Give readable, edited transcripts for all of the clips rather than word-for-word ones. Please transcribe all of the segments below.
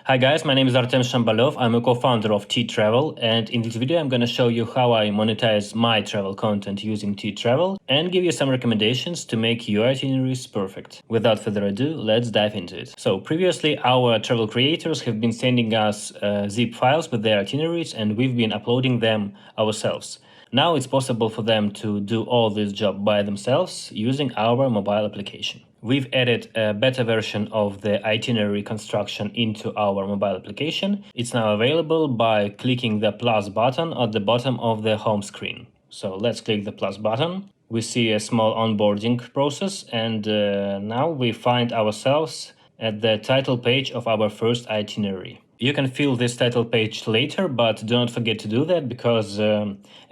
Hi guys, my name is Artem Shambalov. I'm a co-founder of tTravel, and in this video I'm going to show you how I monetize my travel content using tTravel and give you some recommendations to make your itineraries perfect. Without further ado, let's dive into it. So previously our travel creators have been sending us zip files with their itineraries and we've been uploading them ourselves. Now it's possible for them to do all this job by themselves using our mobile application. We've added a beta version of the itinerary construction into our mobile application. It's now available by clicking the plus button at the bottom of the home screen. So let's click the plus button. We see a small onboarding process, and now we find ourselves at the title page of our first itinerary. You can fill this title page later, but do not forget to do that because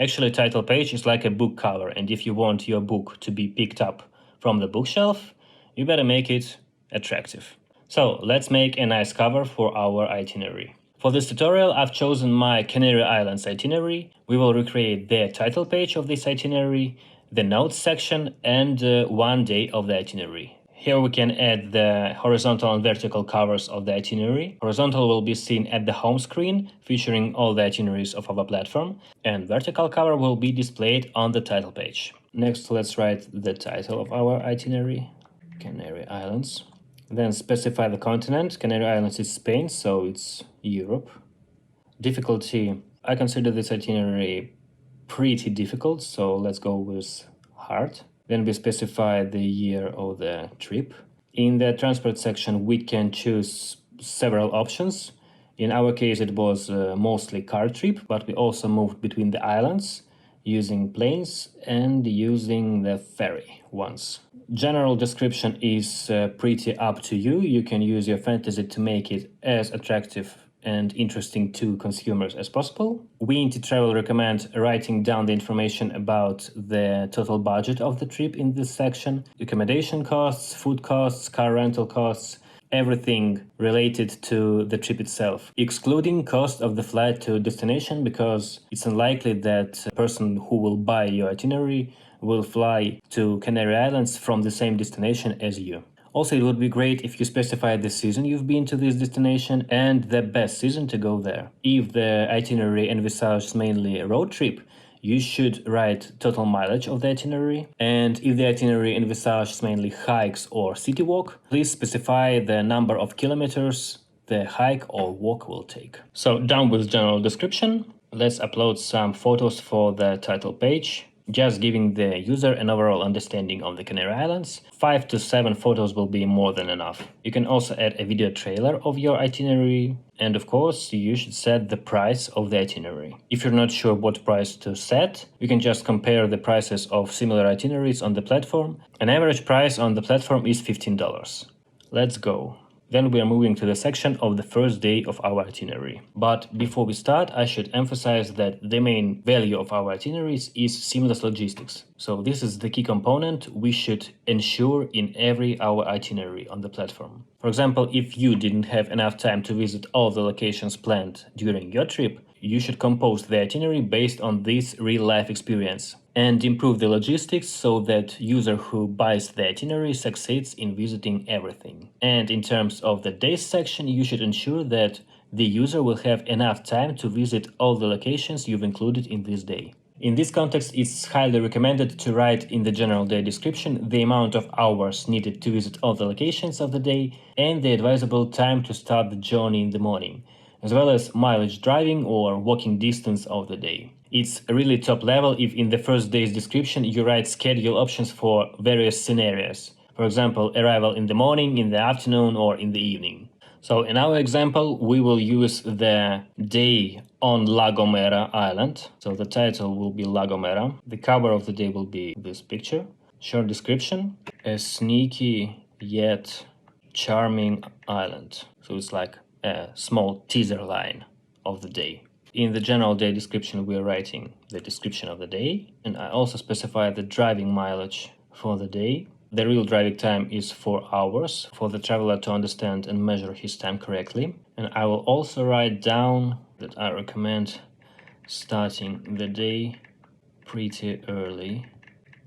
actually title page is like a book cover, and if you want your book to be picked up from the bookshelf, you better make it attractive. So let's make a nice cover for our itinerary. For this tutorial, I've chosen my Canary Islands itinerary. We will recreate the title page of this itinerary, the notes section, and one day of the itinerary. Here we can add the horizontal and vertical covers of the itinerary. Horizontal will be seen at the home screen, featuring all the itineraries of our platform, and vertical cover will be displayed on the title page. Next, let's write the title of our itinerary, Canary Islands. Then specify the continent. Canary Islands is Spain, so it's Europe. Difficulty, I consider this itinerary pretty difficult, so let's go with hard. Then we specify the year of the trip. In the transport section, we can choose several options. In our case, it was mostly car trip, but we also moved between the islands using planes and using the ferry once. General description is pretty up to you. You can use your fantasy to make it as attractive and interesting to consumers as possible. We in tTravel recommend writing down the information about the total budget of the trip in this section, accommodation costs, food costs, car rental costs, everything related to the trip itself, excluding cost of the flight to destination, because it's unlikely that a person who will buy your itinerary will fly to Canary Islands from the same destination as you. Also, it would be great if you specify the season you've been to this destination and the best season to go there. If the itinerary envisages mainly a road trip, you should write total mileage of the itinerary. And if the itinerary envisages mainly hikes or city walk, please specify the number of kilometers the hike or walk will take. So done with general description. Let's upload some photos for the title page, just giving the user an overall understanding of the Canary Islands. 5 to 7 photos will be more than enough. You can also add a video trailer of your itinerary, and of course you should set the price of the itinerary. If you're not sure what price to set, you can just compare the prices of similar itineraries on the platform. An average price on the platform is $15. Let's go. Then we are moving to the section of the first day of our itinerary. But before we start, I should emphasize that the main value of our itineraries is seamless logistics. So this is the key component we should ensure in every our itinerary on the platform. For example, if you didn't have enough time to visit all the locations planned during your trip, you should compose the itinerary based on this real-life experience and improve the logistics so that user who buys the itinerary succeeds in visiting everything. And in terms of the days section, you should ensure that the user will have enough time to visit all the locations you've included in this day. In this context, it's highly recommended to write in the general day description the amount of hours needed to visit all the locations of the day and the advisable time to start the journey in the morning, as well as mileage driving or walking distance of the day. It's really top level if in the first day's description you write schedule options for various scenarios. For example, arrival in the morning, in the afternoon, or in the evening. So in our example, we will use the day on La Gomera Island. So the title will be La Gomera. The cover of the day will be this picture. Short description: a sneaky yet charming island. So it's like a small teaser line of the day. In the general day description, we are writing the description of the day, and I also specify the driving mileage for the day. The real driving time is 4 hours for the traveler to understand and measure his time correctly. And I will also write down that I recommend starting the day pretty early,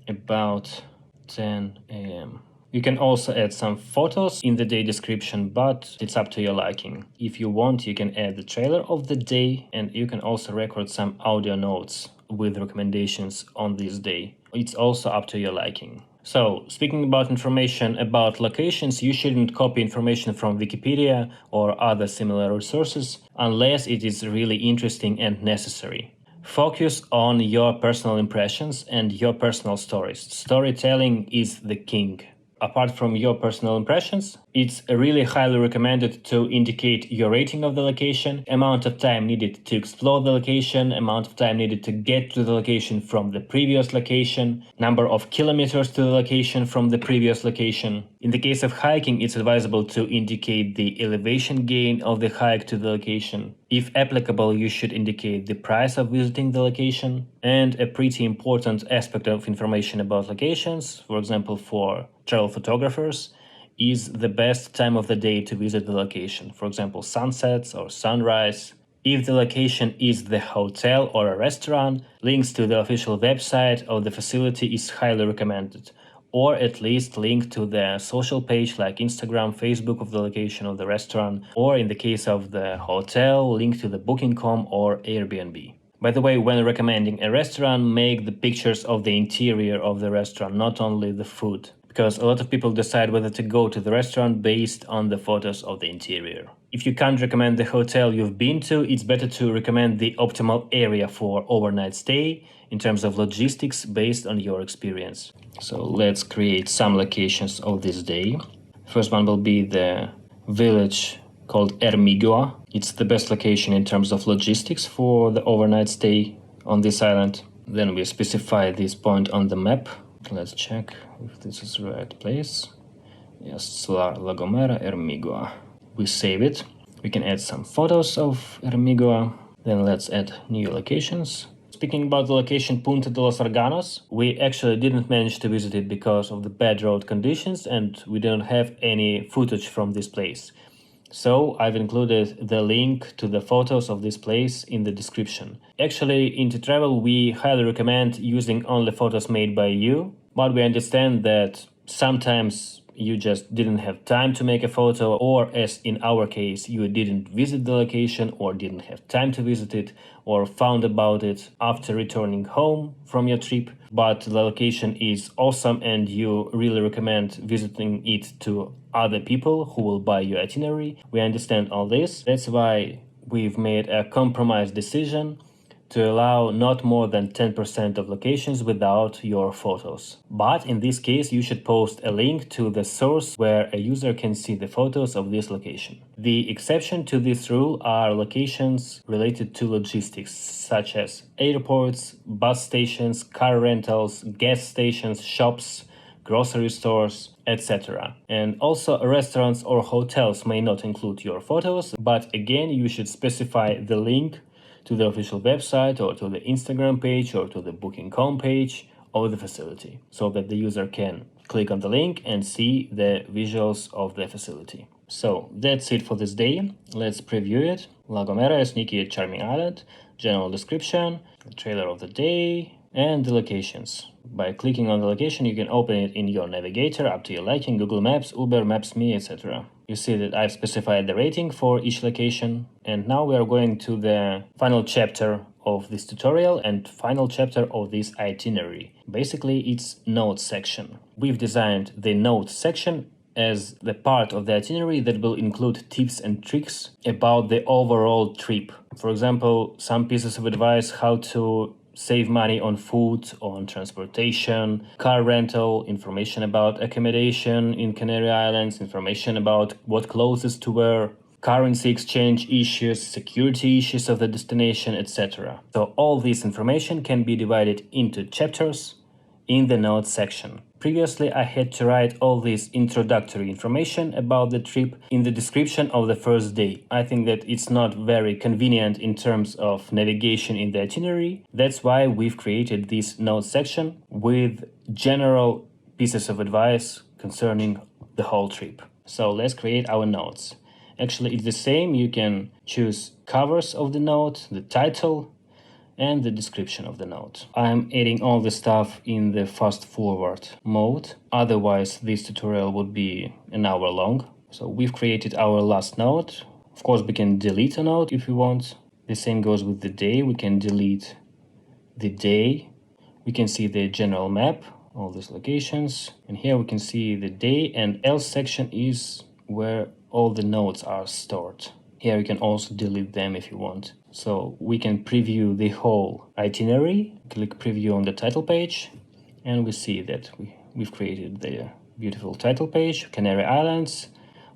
about 10 a.m. You can also add some photos in the day description, but it's up to your liking. If you want, you can add the trailer of the day, and you can also record some audio notes with recommendations on this day. It's also up to your liking. So, speaking about information about locations, you shouldn't copy information from Wikipedia or other similar resources unless it is really interesting and necessary. Focus on your personal impressions and your personal stories. Storytelling is the king. Apart from your personal impressions, it's really highly recommended to indicate your rating of the location, amount of time needed to explore the location, amount of time needed to get to the location from the previous location, number of kilometers to the location from the previous location. In the case of hiking, it's advisable to indicate the elevation gain of the hike to the location. If applicable, you should indicate the price of visiting the location. And a pretty important aspect of information about locations, for example, for travel photographers, is the best time of the day to visit the location. For example, sunsets or sunrise. If the location is the hotel or a restaurant, links to the official website of the facility is highly recommended. Or at least link to the social page like Instagram, Facebook of the location of the restaurant, or in the case of the hotel, link to the booking.com or Airbnb. By the way, when recommending a restaurant, make the pictures of the interior of the restaurant, not only the food, because a lot of people decide whether to go to the restaurant based on the photos of the interior. If you can't recommend the hotel you've been to, it's better to recommend the optimal area for overnight stay in terms of logistics based on your experience. So let's create some locations of this day. First one will be the village called Ermigua. It's the best location in terms of logistics for the overnight stay on this island. Then we specify this point on the map. Let's check if this is the right place. Yes, La Gomera, Ermigua. We save it. We can add some photos of Ermigua. Then let's add new locations. Speaking about the location Punta de los Arganos, we actually didn't manage to visit it because of the bad road conditions and we didn't have any footage from this place. So I've included the link to the photos of this place in the description. Actually, in tTravel, we highly recommend using only photos made by you, but we understand that sometimes you just didn't have time to make a photo, or as in our case, you didn't visit the location or didn't have time to visit it or found about it after returning home from your trip. But the location is awesome and you really recommend visiting it to other people who will buy your itinerary. We understand all this. That's why we've made a compromise decision to allow not more than 10% of locations without your photos. But in this case, you should post a link to the source where a user can see the photos of this location. The exception to this rule are locations related to logistics, such as airports, bus stations, car rentals, gas stations, shops, grocery stores, etc. And also restaurants or hotels may not include your photos, but again, you should specify the link to the official website or to the Instagram page or to the booking.com page of the facility so that the user can click on the link and see the visuals of the facility. So that's it for this day. Let's preview it. La Gomera, a sneaky and charming island, general description, the trailer of the day, and the locations. By clicking on the location, you can open it in your navigator up to your liking, Google Maps, Uber, Maps.me, etc. You see that I've specified the rating for each location. And now we are going to the final chapter of this tutorial and final chapter of this itinerary. Basically, it's notes section. We've designed the notes section as the part of the itinerary that will include tips and tricks about the overall trip. For example, some pieces of advice how to save money on food, on transportation, car rental, information about accommodation in Canary Islands, information about what clothes to wear, currency exchange issues, security issues of the destination, etc. So all this information can be divided into chapters in the notes section. Previously, I had to write all this introductory information about the trip in the description of the first day. I think that it's not very convenient in terms of navigation in the itinerary. That's why we've created this notes section with general pieces of advice concerning the whole trip. So let's create our notes. Actually, it's the same. You can choose covers of the note, the title, and the description of the note. I'm adding all the stuff in the fast forward mode, otherwise this tutorial would be an hour long. So we've created our last note. Of course, we can delete a note if we want. The same goes with the day. We can delete the day. We can see the general map, all these locations, and here we can see the day, and else section is where all the notes are stored. Here you can also delete them if you want. So we can preview the whole itinerary. Click preview on the title page, and we see that we've created the beautiful title page. Canary Islands,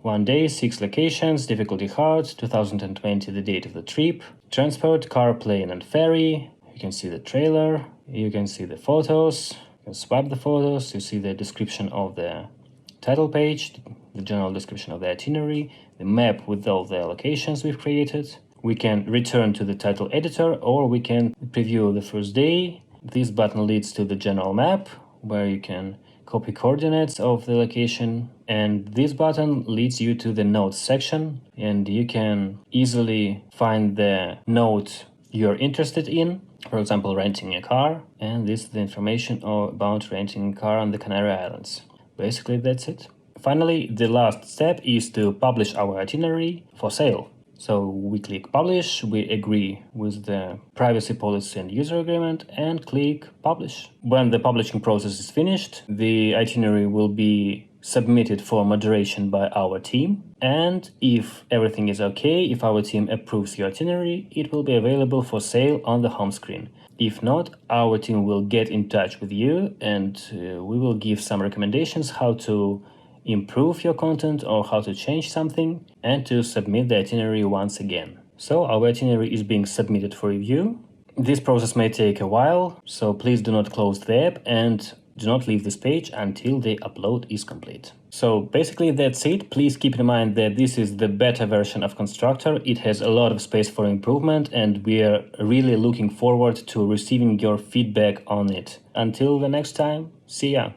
1 day, 6 locations, difficulty hard, 2020 the date of the trip, transport, car, plane and ferry. You can see the trailer, you can see the photos, you can swipe the photos, you see the description of the title page, the general description of the itinerary, the map with all the locations we've created. We can return to the title editor, or we can preview the first day. This button leads to the general map, where you can copy coordinates of the location, and this button leads you to the notes section, and you can easily find the note you're interested in, for example, renting a car, and this is the information about renting a car on the Canary Islands. Basically, that's it. Finally, the last step is to publish our itinerary for sale. So we click publish, we agree with the privacy policy and user agreement, and click publish. When the publishing process is finished, the itinerary will be submitted for moderation by our team, and if everything is okay, if our team approves your itinerary, it will be available for sale on the home screen. If not, our team will get in touch with you, and we will give some recommendations how to improve your content or how to change something, and to submit the itinerary once again. So our itinerary is being submitted for review. This process may take a while, so please do not close the app and do not leave this page until the upload is complete. So basically that's it. Please keep in mind that this is the beta version of Constructor. It has a lot of space for improvement, and we are really looking forward to receiving your feedback on it. Until the next time, see ya!